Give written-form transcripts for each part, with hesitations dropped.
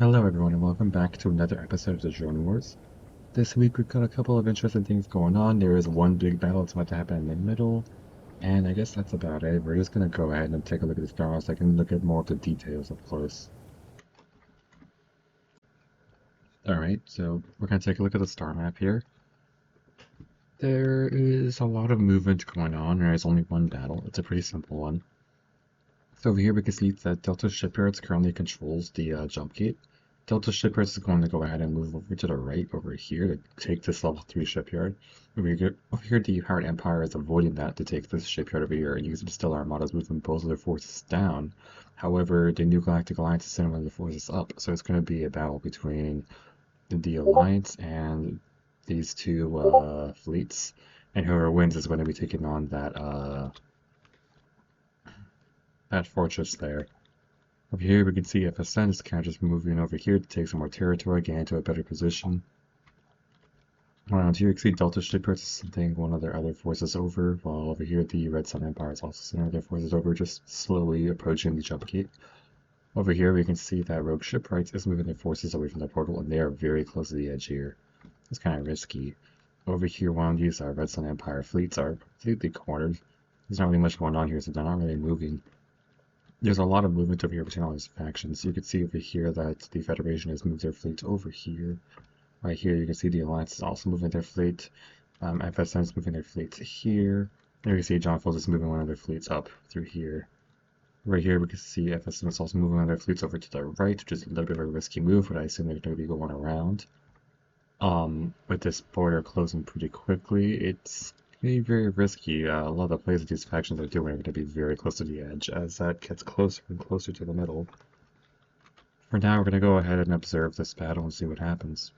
Hello everyone and welcome back to another episode of the Drone Wars. This week we've got a couple of interesting things going on. There is one big battle that's about to happen in the middle, and I guess that's about it. We're just going to go ahead and take a look at the stars. I can look at more of the details, of course. Alright, so we're going to take a look at the star map here. There is a lot of movement going on. There is only one battle. It's a pretty simple one. So over here we can see that Delta Shipyards currently controls the jump gate. Delta Shipyards is going to go ahead and move over to the right over here to take this level 3 shipyard. Over here the Pirate Empire is avoiding that to take this shipyard over here and using the Stellar Armadas moving both of their forces down. However, the New Galactic Alliance is sending one of their forces up, so it's going to be a battle between the Alliance and these two fleets, and whoever wins is going to be taking on that fortress there. Over here we can see FSN is kind of just moving over here to take some more territory, get into a better position. Around here you can see Delta Shipyards is sending one of their other forces over, while over here the Red Sun Empire is also sending their forces over, just slowly approaching the jump gate. Over here we can see that Rogue Shipwrights is moving their forces away from the portal, and they are very close to the edge here. It's kind of risky. Over here one of these Red Sun Empire fleets are completely cornered. There's not really much going on here, so they're not really moving. There's a lot of movement over here between all these factions. You can see over here that the Federation has moved their fleet over here. Right here you can see the Alliance is also moving their fleet. FSN is moving their fleet here. And you can see John Foles is moving one of their fleets up through here. Right here we can see FSN is also moving one of their fleets over to the right, which is a little bit of a risky move, but I assume they're going to be going around. With this border closing pretty quickly, it's very risky. A lot of the plays that these factions are doing are going to be very close to the edge as that gets closer and closer to the middle. For now, we're going to go ahead and observe this battle and see what happens.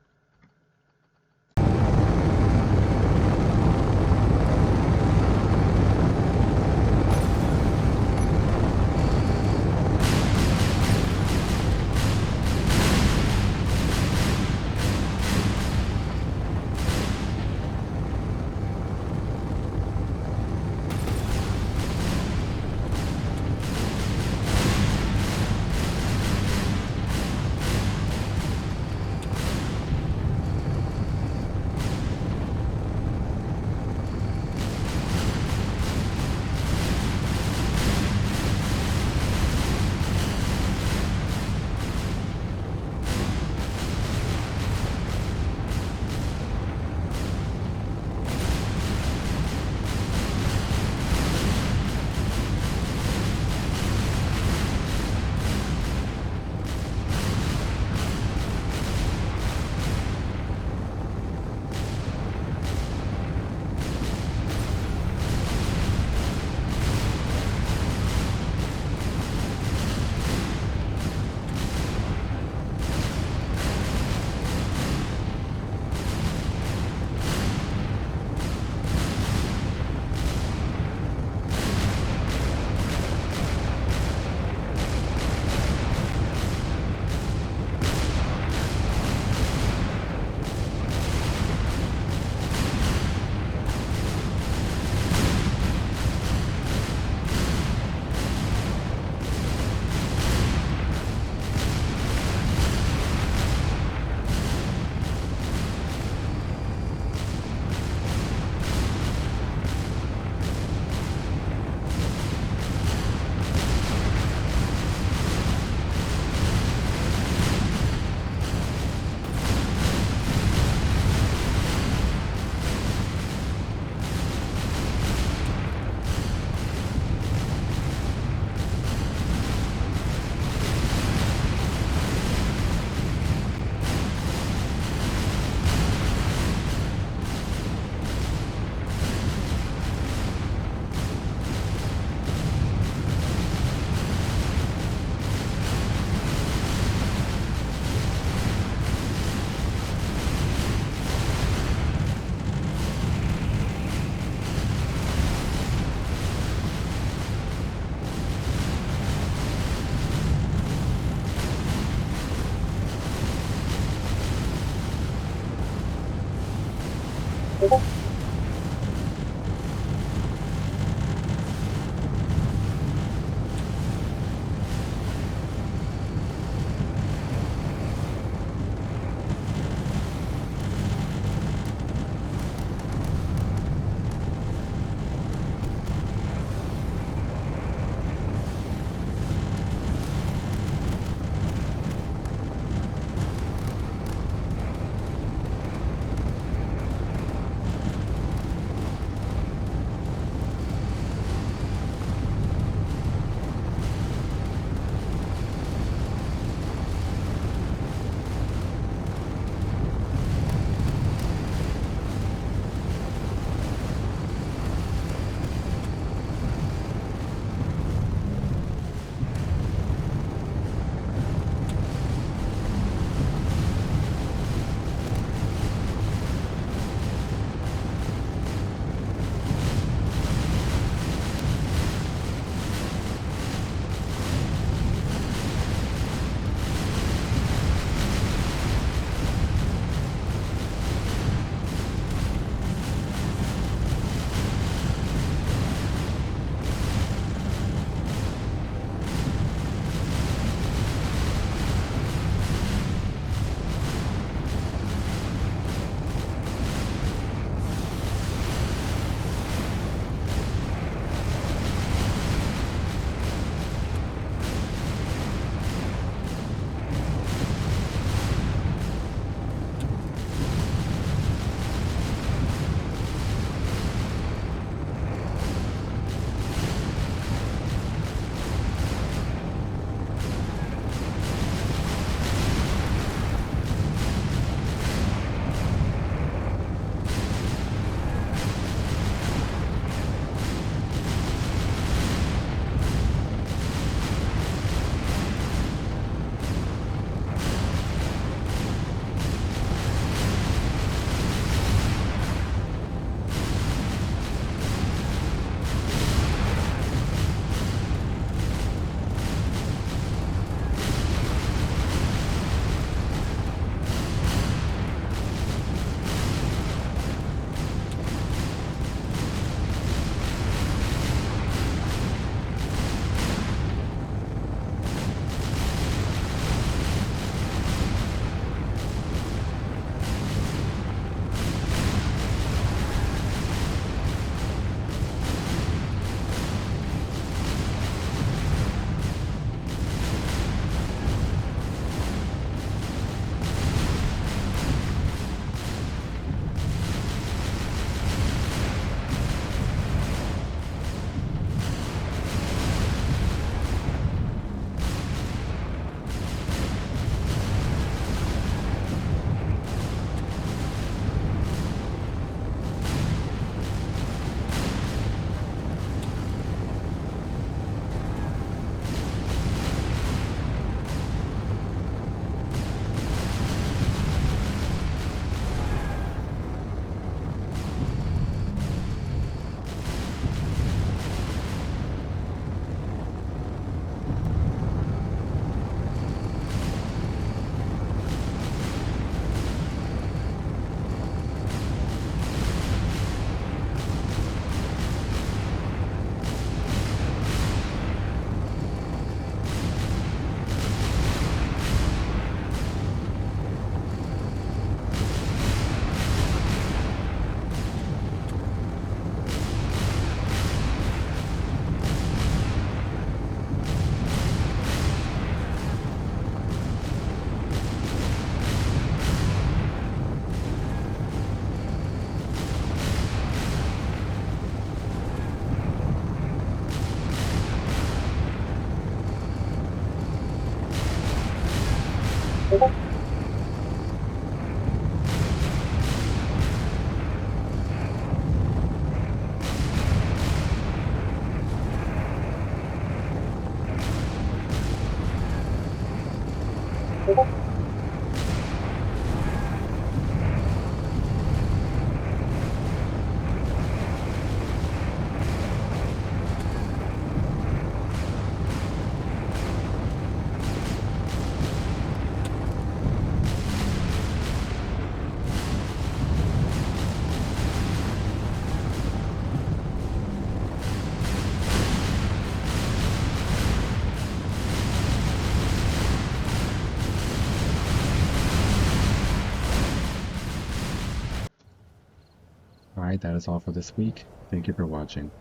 Alright, that is all for this week. Thank you for watching.